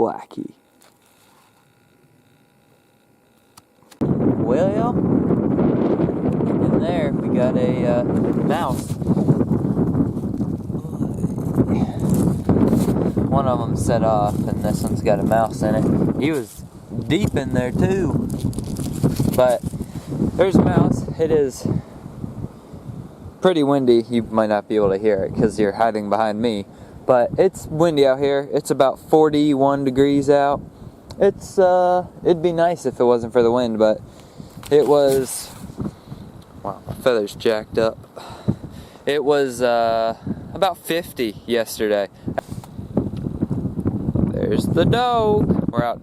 Blackie. Well, in there we got a mouse. One of them set off, and this one's got a mouse in it. He was deep in there too. But there's a mouse. It is pretty windy. You might not be able to hear it because you're hiding behind me. But it's windy out here. It's about 41 degrees out. It'd be nice if it wasn't for the wind, but it was, wow, my feather's jacked up. It was about 50 yesterday. There's the dog. We're out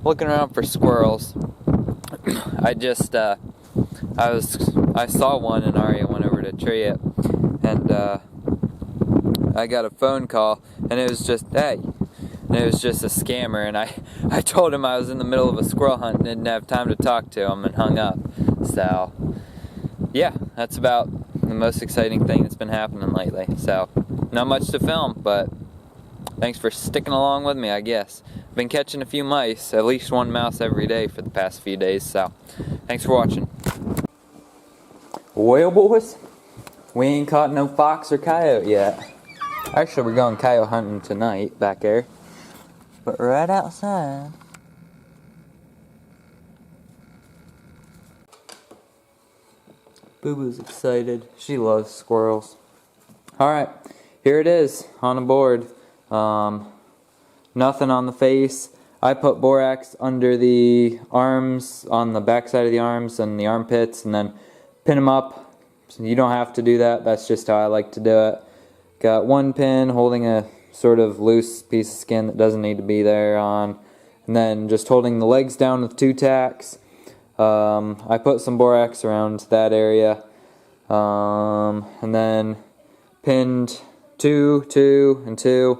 looking around for squirrels. I saw one and Aria went over to tree it, and I got a phone call, and it was just, hey, and it was just a scammer, and I told him I was in the middle of a squirrel hunt and didn't have time to talk to him, and hung up. So yeah, that's about the most exciting thing that's been happening lately. So not much to film, but thanks for sticking along with me, I guess. Been catching a few mice, at least one mouse every day for the past few days, so thanks for watching. Well, boys, we ain't caught no fox or coyote yet. Actually, we're going coyote hunting tonight back there. But right outside, Boo Boo's excited. She loves squirrels. Alright, here it is on the board. Nothing on the face. I put borax under the arms, on the back side of the arms and the armpits, and then pin them up. So you don't have to do that. That's just how I like to do it. Got one pin holding a sort of loose piece of skin that doesn't need to be there on, and then just holding the legs down with 2 tacks. I put some borax around that area, and then pinned 2, 2, and 2.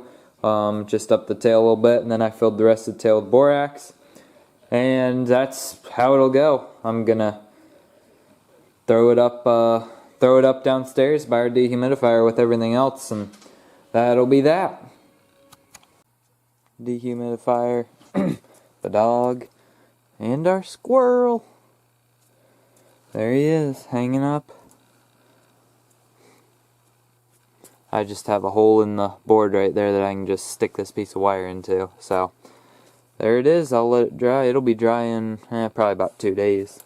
Just up the tail a little bit, and then I filled the rest of the tail with borax, and that's how it'll go. I'm gonna throw it up downstairs by our dehumidifier with everything else, and that'll be that. Dehumidifier, the dog, and our squirrel. There he is, hanging up. I just have a hole in the board right there that I can just stick this piece of wire into. So, there it is. I'll let it dry. It'll be dry in probably about 2 days.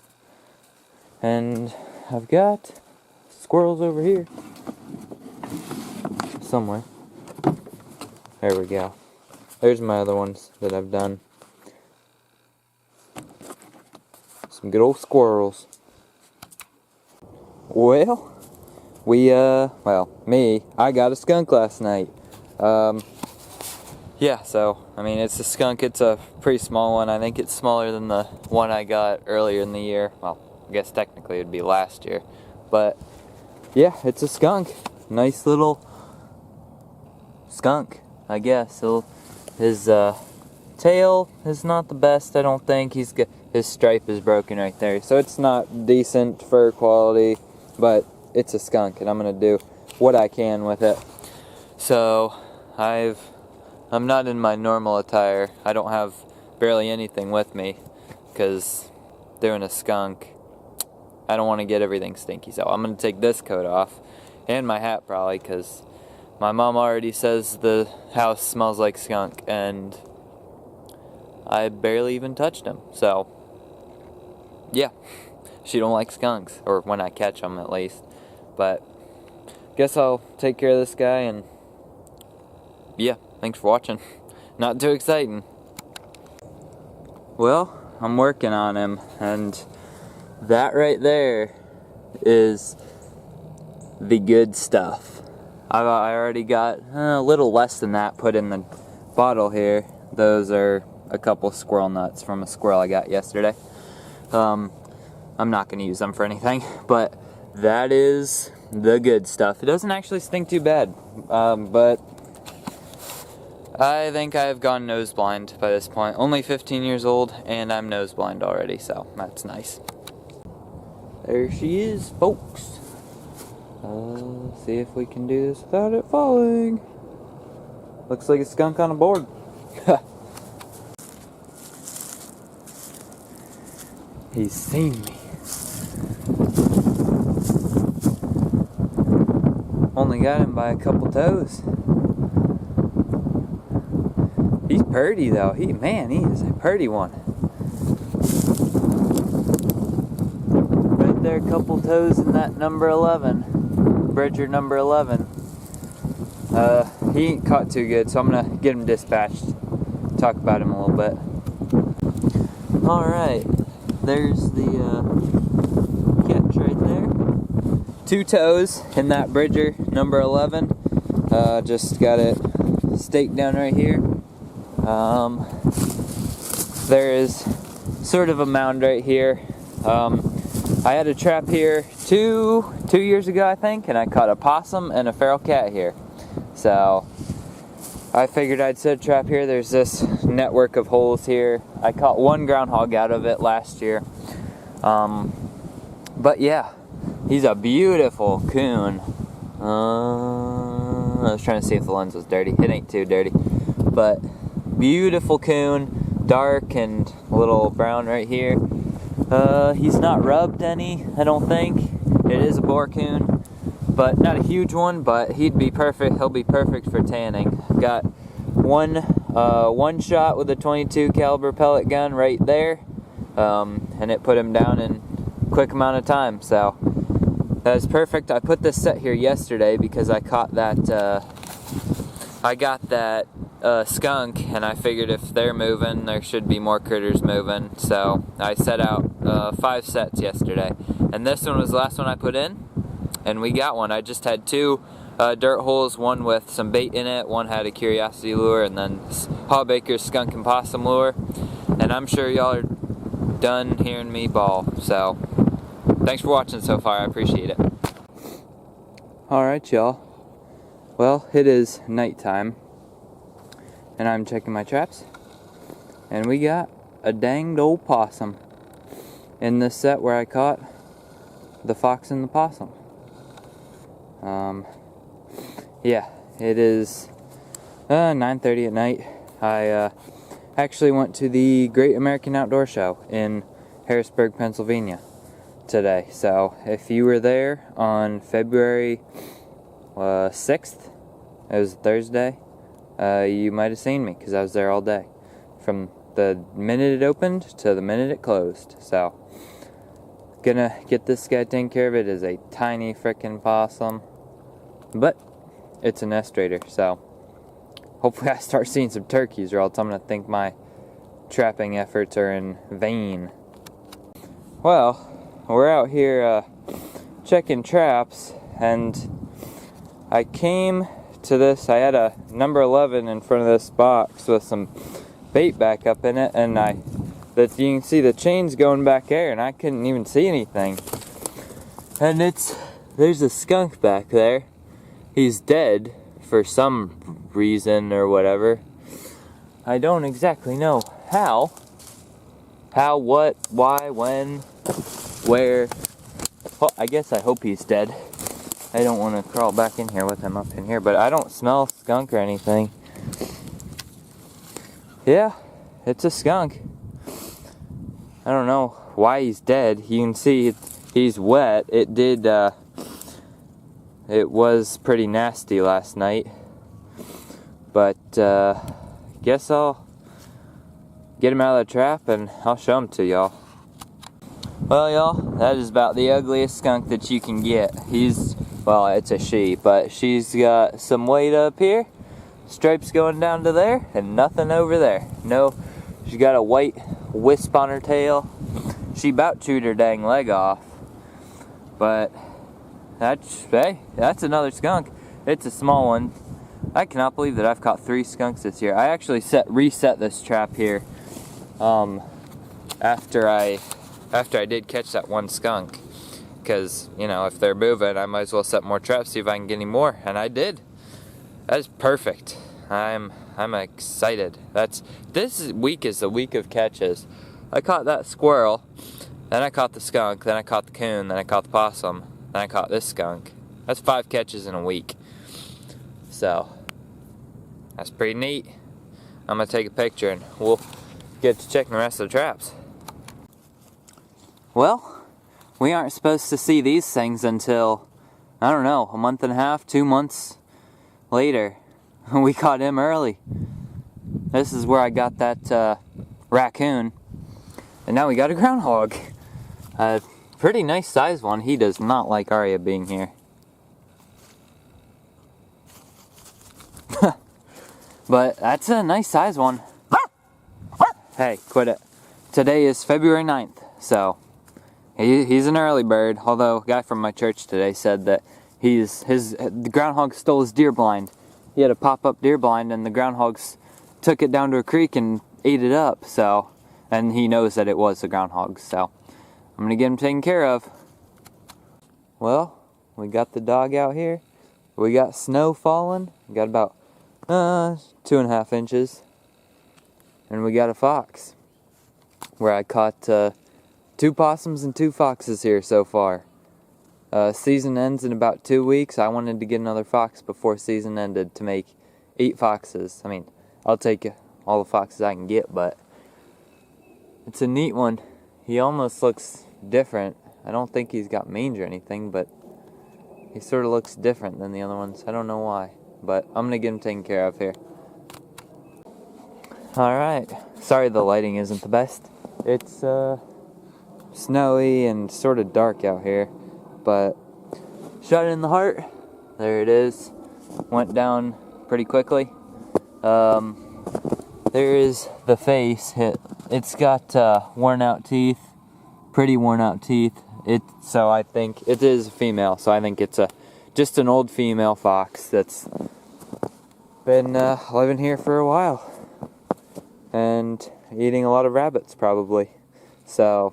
And I've got squirrels over here. Somewhere. There we go. There's my other ones that I've done. Some good old squirrels. Well, I got a skunk last night. Yeah, so, I mean, it's a skunk. It's a pretty small one. I think it's smaller than the one I got earlier in the year. Well, I guess technically it would be last year. But, yeah, it's a skunk. Nice little skunk, I guess. His tail is not the best, I don't think. His stripe is broken right there. So it's not decent fur quality, but it's a skunk, and I'm going to do what I can with it. So, I'm not in my normal attire. I don't have barely anything with me, because doing a skunk, I don't want to get everything stinky. So I'm going to take this coat off, and my hat probably, because my mom already says the house smells like skunk, and I barely even touched him. So, yeah, she don't like skunks, or when I catch them at least. But guess I'll take care of this guy, and yeah, thanks for watching. Not too exciting. Well, I'm working on him, and that right there is the good stuff. I already got a little less than that put in the bottle here. Those are a couple squirrel nuts from a squirrel I got yesterday. I'm not going to use them for anything, but that is the good stuff. It doesn't actually stink too bad, but I think I've gone nose blind by this point. Only 15 years old, and I'm nose blind already, so that's nice. There she is, folks. See if we can do this without it falling. Looks like a skunk on a board. He's seen me. Only got him by a couple toes. He's purty though. He is a purty one. Right there, a couple toes in that number 11. Bridger number 11. He ain't caught too good, so I'm gonna get him dispatched. Talk about him a little bit. Alright, there's the catch right there. 2 toes in that Bridger number 11. Just got it staked down right here. There is sort of a mound right here. I had a trap here two years ago, I think, and I caught a possum and a feral cat here. So I figured I'd set a trap here. There's this network of holes here. I caught 1 groundhog out of it last year. But yeah, he's a beautiful coon. I was trying to see if the lens was dirty. It ain't too dirty. But beautiful coon, dark and a little brown right here. He's not rubbed any, I don't think. It is a boar coon, but not a huge one, but he'd be perfect. He'll be perfect for tanning. Got one shot with a .22 caliber pellet gun right there, and it put him down in a quick amount of time, so that was perfect. I put this set here yesterday because I caught that, I got that skunk, and I figured if they're moving, there should be more critters moving, so I set out 5 sets yesterday, and this one was the last one I put in, and we got one. I just had 2 dirt holes, one with some bait in it, one had a curiosity lure, and then Hawbaker's skunk and possum lure, and I'm sure y'all are done hearing me bawl, so thanks for watching so far, I appreciate it. Alright y'all, well, it is nighttime, and I'm checking my traps, and we got a danged old possum in this set where I caught the fox and the possum. Yeah, it is 9:30 at night. I actually went to the Great American Outdoor Show in Harrisburg, Pennsylvania today. So if you were there on February 6th, it was Thursday, you might have seen me because I was there all day from the minute it opened to the minute it closed. So gonna get this guy taken care of. It is a tiny frickin' possum, but it's a nestrator, so hopefully I start seeing some turkeys, or else I'm gonna think my trapping efforts are in vain. Well, we're out here checking traps, and I came to this. I had a number 11 in front of this box with some bait back up in it, and you can see the chains going back there, and I couldn't even see anything. And there's a skunk back there. He's dead for some reason or whatever. I don't exactly know how, what, why, when, where. Well, I guess I hope he's dead. I don't want to crawl back in here with him up in here, but I don't smell skunk or anything. Yeah, it's a skunk. I don't know why he's dead. You can see he's wet. It was pretty nasty last night, but guess I'll get him out of the trap and I'll show him to y'all. Well, y'all, that is about the ugliest skunk that you can get. Well, it's a she, but she's got some weight up here, stripes going down to there, and nothing over there. No, she's got a white wisp on her tail. She about chewed her dang leg off, but that's another skunk. It's a small one. I cannot believe that I've caught 3 skunks this year. I actually reset this trap here after I did catch that 1 skunk, because you know, if they're moving, I might as well set more traps, see if I can get any more, and I did. That is perfect. I'm excited. This week is the week of catches. I caught that squirrel, then I caught the skunk, then I caught the coon, then I caught the possum, then I caught this skunk. That's 5 catches in a week. So that's pretty neat. I'm gonna take a picture and we'll get to checking the rest of the traps. Well, we aren't supposed to see these things until, I don't know, a month and a half, 2 months later. We caught him early. This is where I got that raccoon. And now we got a groundhog. A pretty nice sized one. He does not like Arya being here. But that's a nice sized one. Hey, quit it. Today is February 9th, so he's an early bird. Although a guy from my church today said that the groundhog stole his deer blind. He had a pop-up deer blind, and the groundhogs took it down to a creek and ate it up. So, and he knows that it was the groundhog. So, I'm gonna get him taken care of. Well, we got the dog out here. We got snow falling. We got about 2.5 inches, and we got a fox. Where I caught 2 possums and 2 foxes here so far. Season ends in about 2 weeks. I wanted to get another fox before season ended to make 8 foxes. I mean, I'll take all the foxes I can get, but it's a neat one. He almost looks different. I don't think he's got mange or anything, but he sort of looks different than the other ones. I don't know why, but I'm gonna get him taken care of here. Alright, sorry the lighting isn't the best. It's snowy and sort of dark out here, but shot it in the heart. There it is. Went down pretty quickly. There is the face. It's got worn out teeth, pretty worn out teeth. So I think it is a female. So I think it's just an old female fox that's been living here for a while and eating a lot of rabbits probably. So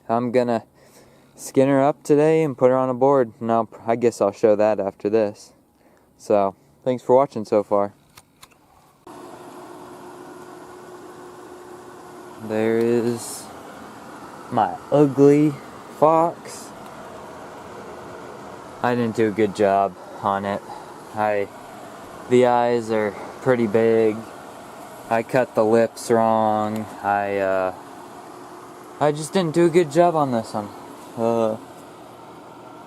I'm gonna skin her up today and put her on a board. Now I guess I'll show that after this. So thanks for watching so far. There is my ugly fox. I didn't do a good job on it. The eyes are pretty big. I cut the lips wrong. I just didn't do a good job on this one.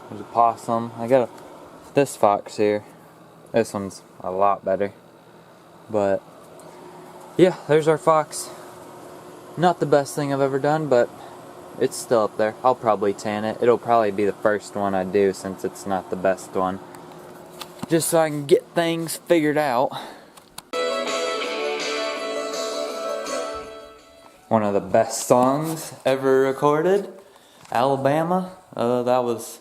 There's a possum. I got this fox here. This one's a lot better. But yeah, there's our fox. Not the best thing I've ever done, but it's still up there. I'll probably tan it. It'll probably be the first one I do since it's not the best one. Just so I can get things figured out. One of the best songs ever recorded. Alabama. That was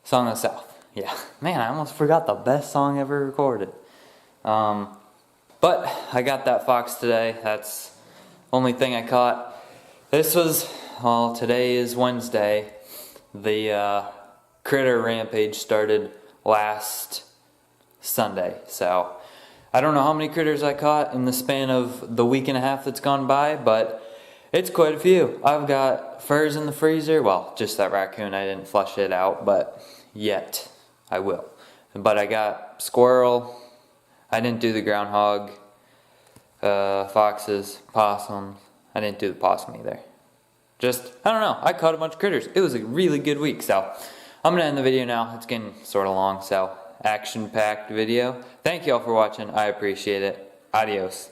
Song of the South. Yeah. Man, I almost forgot the best song ever recorded. But I got that fox today. That's the only thing I caught. This was, well, today is Wednesday. The critter rampage started last Sunday. So I don't know how many critters I caught in the span of the week and a half that's gone by, but it's quite a few. I've got furs in the freezer. Well, just that raccoon. I didn't flush it out, but yet I will. But I got squirrel. I didn't do the groundhog. Foxes, possums. I didn't do the possum either. Just, I don't know. I caught a bunch of critters. It was a really good week. So I'm going to end the video now. It's getting sort of long, so action-packed video. Thank you all for watching. I appreciate it. Adios.